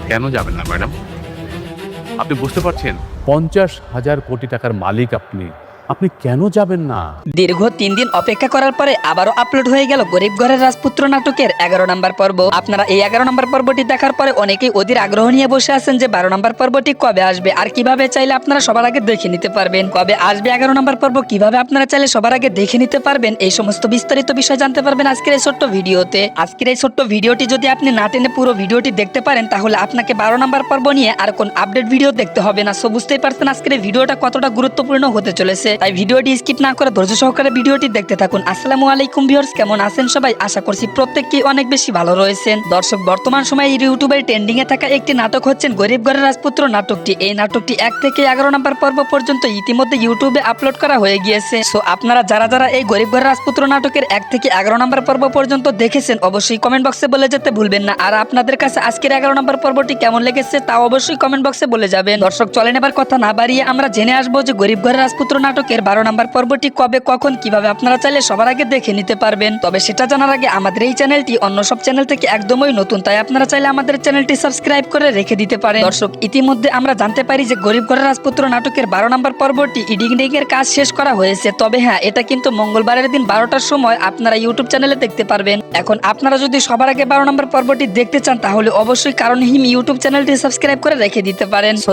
কেন যাবেন না ম্যাডাম? আপনি বুঝতে পারছেন 50,000 কোটি টাকার মালিক আপনি, আপনি কেন যাবেন না? দীর্ঘ 3 দিন অপেক্ষা করার পরে আবারও আপলোড হয়ে গেল গরিব ঘরের রাজপুত্র নাটকের 11 নম্বর পর্ব। আপনারা এই 11 নম্বর পর্বটি দেখার পরে অনেকেই অধীর আগ্রহ নিয়ে বসে আছেন যে 12 নম্বর পর্বটি কবে আসবে আর কিভাবে চাইলে আপনারা সবার আগে দেখে নিতে পারবেন। কবে আসবে 11 নম্বর পর্ব, কিভাবে আপনারা চাইলে সবার আগে দেখে নিতে পারবেন, এই সমস্ত বিস্তারিত বিষয় জানতে পারবেন আজকের এই ছোট্ট ভিডিওতে। আজকের এই ছোট্ট ভিডিওটি যদি আপনি না টেনে পুরো ভিডিওটি দেখতে পারেন তাহলে আপনাকে 12 নম্বর পর্ব নিয়ে আর কোন আপডেট ভিডিও দেখতে হবে না। সো বুঝতেই পারছেন আজকের এই ভিডিওটা কতটা গুরুত্বপূর্ণ হতে চলেছে, তাই ভিডিওটি স্কিপ না করে ধৈর্য সহকারে ভিডিওটি দেখতে থাকুন। আসসালামু আলাইকুম ভিউয়ার্স, কেমন আছেন সবাই? আশা করছি প্রত্যেককেই অনেক বেশি ভালো রয়েছেন। দর্শক, বর্তমান সময়ে ইউটিউবের ট্রেন্ডিং এ থাকা একটি নাটক হচ্ছেন গরিব ঘরের রাজপুত্র নাটকটি। এই নাটকটি 1 থেকে 11 নম্বর পর্ব পর্যন্ত ইতিমধ্যে ইউটিউবে আপলোড করা হয়ে গিয়েছে। সো আপনারা যারা যারা এই গরিব ঘরের রাজপুত্র নাটকের 1 থেকে 11 নম্বর পর্ব পর্যন্ত দেখেছেন অবশ্যই কমেন্ট বক্সে বলে যেতে ভুলবেন না। আর আপনাদের কাছে আজকের 11 নম্বর পর্বটি কেমন লেগেছে তা অবশ্যই কমেন্ট বক্সে বলে যাবেন। দর্শক, চলেন এবার কথা না বাড়িয়ে আমরা জেনে আসবো যে গরিব ঘরের রাজপুত্র নাটকের 12 নম্বর পর্বটি কবে, কখন, কিভাবে আপনারা চাইলে সবার আগে দেখে নিতে পারবেন। তবে সেটা জানার আগে আমাদের এই চ্যানেলটি অন্য সব চ্যানেল থেকে একদমই নতুন, তাই আপনারা চাইলে আমাদের চ্যানেলটি সাবস্ক্রাইব করে রেখে দিতে পারেন। দর্শক, ইতিমধ্যে আমরা জানতে পারি যে গরিব ঘরের রাজপুত্র নাটকের 12 নম্বর পর্বটি এডিটিং এর কাজ শেষ করা হয়েছে। তবে হ্যাঁ, এটা কিন্তু মঙ্গলবারের দিন 12টার সময় আপনারা ইউটিউব চ্যানেলে দেখতে পারবেন। এখন আপনারা যদি সবার আগে 12 নম্বর পর্বটি দেখতে চান তাহলে অবশ্যই কারণহীন ইউটিউব চ্যানেলটি সাবস্ক্রাইব করে রেখে দিতে পারেন। সো